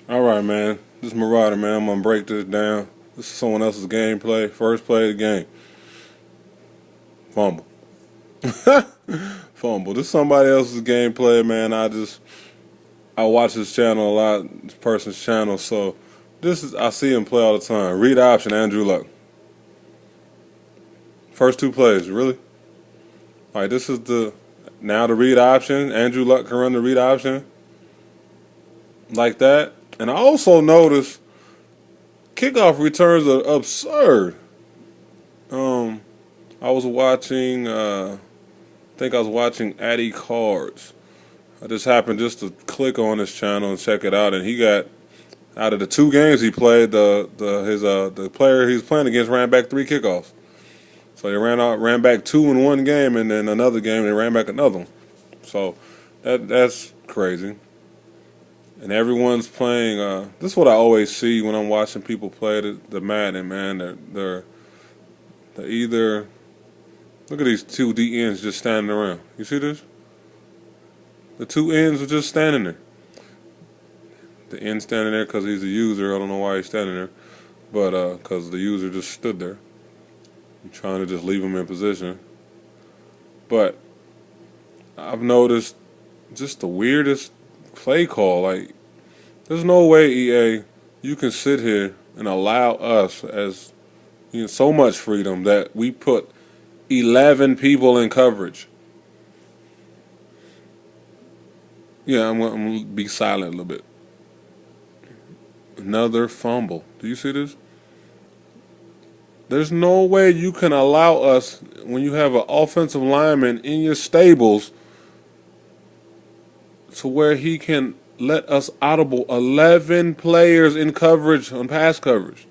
All right, man. This is Marauder, man. I'm gonna break this down. This is someone else's gameplay. First play of the game. Fumble. Fumble. This is somebody else's gameplay, man. I watch this channel a lot. This person's channel, so I see him play all the time. Read option, Andrew Luck. First two plays, really? All right, this is the read option. Andrew Luck can run the read option like that. And I also noticed kickoff returns are absurd. Um, I was watching. I think I was watching Addy Cards. I just happened just to click on his channel and check it out, and he got out of the two games he played, the player he was playing against ran back three kickoffs. So they ran back two in one game, and then another game they ran back another one. So that's crazy. And everyone's playing. This is what I always see when I'm watching people play the Madden. Man, they're either look at these two D ends just standing around. You see this? The two ends are just standing there. The end standing there because he's a user. I don't know why he's standing there, but because the user just stood there. I'm trying to just leave him in position. But I've noticed just the weirdest play call. Like, there's no way, EA, you can sit here and allow us as so much freedom that we put 11 people in coverage. Yeah, I'm going to be silent a little bit. Another fumble. Do you see this? There's no way you can allow us, when you have an offensive lineman in your stables, to where he can let us audible 11 players in coverage on pass coverage.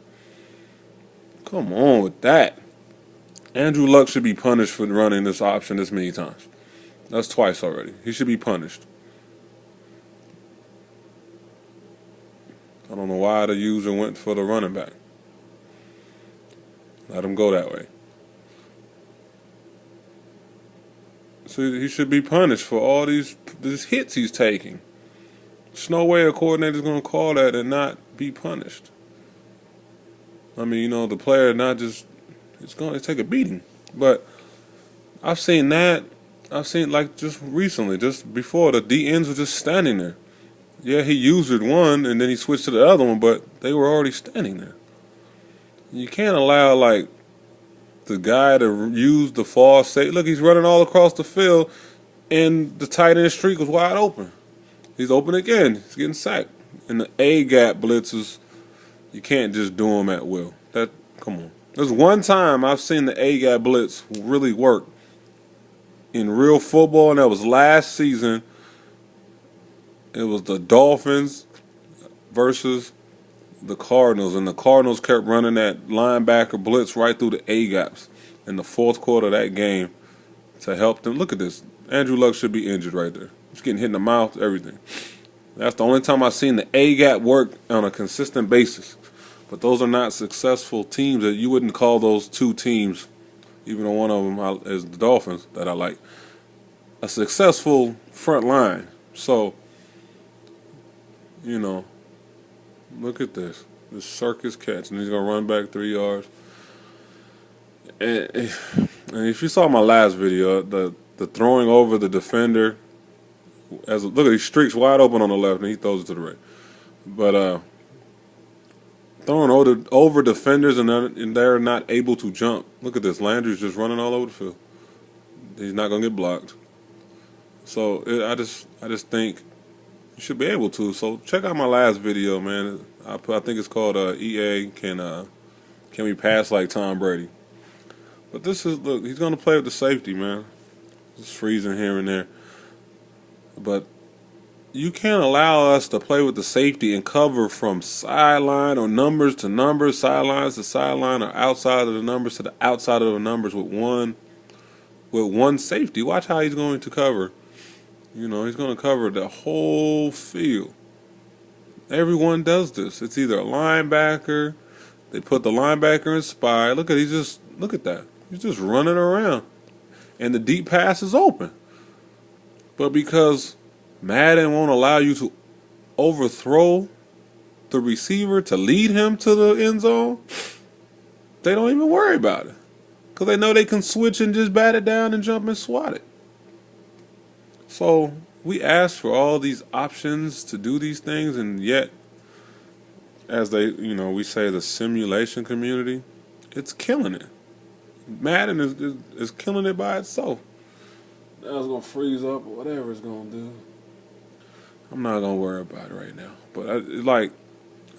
Come on with that. Andrew Luck should be punished for running this option this many times. That's twice already. He should be punished. I don't know why the user went for the running back. Let him go that way. So he should be punished for all these hits he's taking. There's no way a coordinator's going to call that and not be punished. I mean, the player not just, it's going to take a beating. But I've seen that. I've seen, like, just recently, just before, the D ends were just standing there. Yeah, he used one and then he switched to the other one, but they were already standing there. You can't allow, like, the guy to use the false safety. Look, he's running all across the field, and the tight end streak was wide open. He's open again. He's getting sacked. And the A-gap blitzes, you can't just do them at will. Come on. There's one time I've seen the A-gap blitz really work in real football, and that was last season. It was the Dolphins versus the Cardinals, and the Cardinals kept running that linebacker blitz right through the A-gaps in the fourth quarter of that game to help them. Look at this. Andrew Luck should be injured right there. He's getting hit in the mouth, everything. That's the only time I've seen the A-gap work on a consistent basis. But those are not successful teams. That you wouldn't call those two teams, even though one of them is the Dolphins that I like, a successful front line. So, look at this circus catch, and he's gonna run back 3 yards. And if you saw my last video, the throwing over the defender, look at these streaks wide open on the left, and he throws it to the right. But throwing over defenders, and they're not able to jump. Look at this, Landry's just running all over the field. He's not gonna get blocked. So I just think you should be able to. So check out my last video, man. I think it's called EA Can We Pass Like Tom Brady? But look, he's gonna play with the safety, man. Just freezing here and there. But you can't allow us to play with the safety and cover from sideline or numbers to numbers, sidelines to sideline, or outside of the numbers to the outside of the numbers with one safety. Watch how he's going to cover. He's going to cover the whole field. Everyone does this. It's either a linebacker. They put the linebacker in spy. Look at that. He's just running around. And the deep pass is open. But because Madden won't allow you to overthrow the receiver to lead him to the end zone, they don't even worry about it. Because they know they can switch and just bat it down and jump and swat it. So we ask for all these options to do these things, and yet, as we say, the simulation community, it's killing it. Madden is killing it by itself. Now it's going to freeze up or whatever it's going to do. I'm not going to worry about it right now. But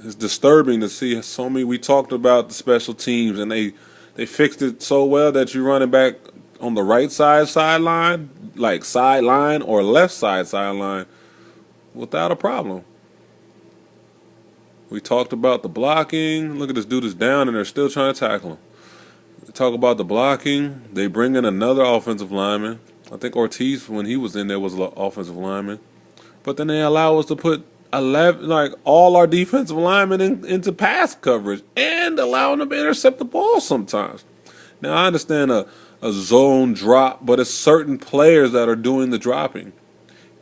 it's disturbing to see so many. We talked about the special teams, and they fixed it so well that you're running back on the right sideline, like sideline or left sideline, without a problem. We talked about the blocking. Look at this dude is down, and they're still trying to tackle him. We talk about the blocking. They bring in another offensive lineman. I think Ortiz, when he was in there, was an offensive lineman. But then they allow us to put 11, all our defensive linemen into pass coverage and allowing them to intercept the ball sometimes. Now, I understand a zone drop, but it's certain players that are doing the dropping.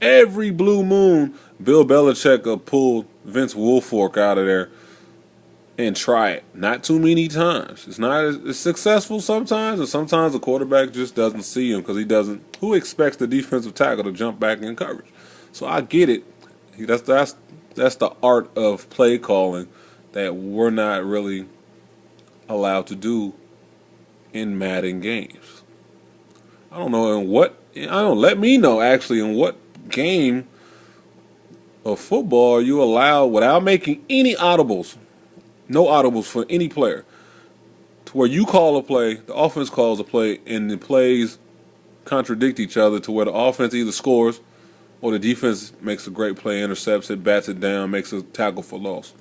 Every blue moon, Bill Belichick will pull Vince Wilfork out of there and try it. Not too many times. It's not as successful sometimes, and sometimes the quarterback just doesn't see him because he doesn't. Who expects the defensive tackle to jump back in coverage? So I get it. That's the art of play calling that we're not really allowed to do in Madden games. I don't know let me know actually in what game of football you allow without making any audibles, no audibles for any player, to where you call a play, the offense calls a play, and the plays contradict each other to where the offense either scores or the defense makes a great play, intercepts it, bats it down, makes a tackle for loss.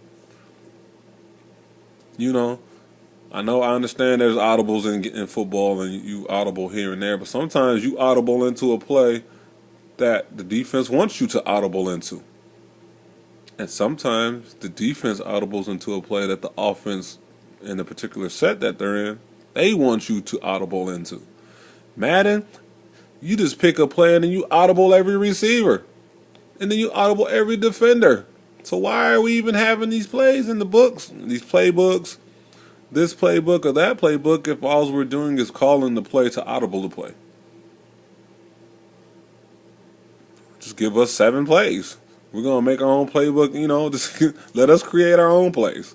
I understand there's audibles in football and you audible here and there, but sometimes you audible into a play that the defense wants you to audible into. And sometimes the defense audibles into a play that the offense, in the particular set that they're in, they want you to audible into. Madden, you just pick a play and then you audible every receiver. And then you audible every defender. So why are we even having these plays in the books, these playbooks, this playbook or that playbook, if all we're doing is calling the play to audible the play? Just give us 7 plays. We're going to make our own playbook, just let us create our own plays.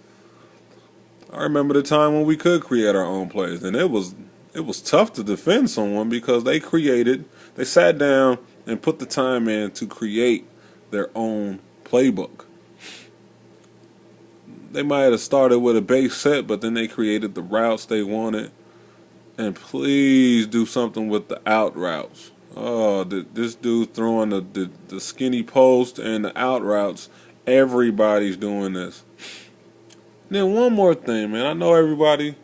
I remember the time when we could create our own plays, and it was tough to defend someone because they sat down and put the time in to create their own playbook. They might have started with a base set, but then they created the routes they wanted. And please do something with the out routes. Oh, this dude throwing the skinny post and the out routes. Everybody's doing this. And then one more thing, man. I know everybody.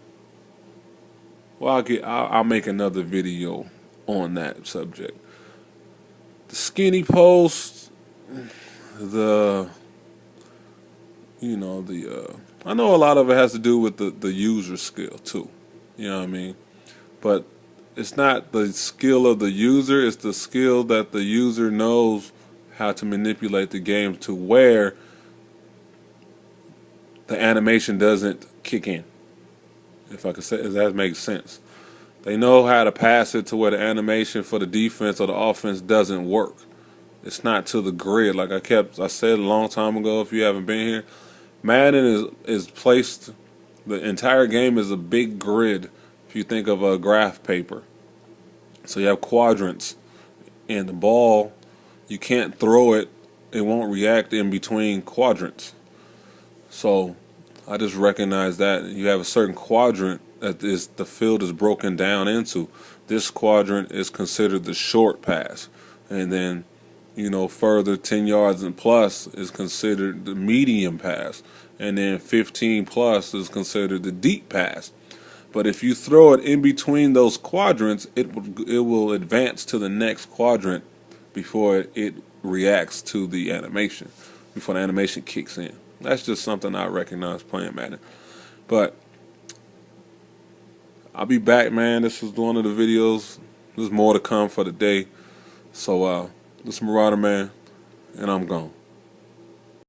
Well, I'll make another video on that subject. The skinny post, I know a lot of it has to do with the user skill too. You know what I mean? But it's not the skill of the user, it's the skill that the user knows how to manipulate the game to where the animation doesn't kick in. If I could say, if that makes sense. They know how to pass it to where the animation for the defense or the offense doesn't work. It's not to the grid. Like I said a long time ago, if you haven't been here, Madden is placed, the entire game is a big grid. If you think of a graph paper. So you have quadrants, and the ball, you can't throw it, it won't react in between quadrants. So I just recognize that you have a certain quadrant that the field is broken down into. This quadrant is considered the short pass, and then further 10 yards and plus is considered the medium pass, and then 15 plus is considered the deep pass. But if you throw it in between those quadrants, it will advance to the next quadrant before it reacts to the animation, before the animation kicks in. That's just something I recognize playing Madden. But I'll be back, man. This was one of the videos. There's more to come for the day. So this is Marauder Man, and I'm gone.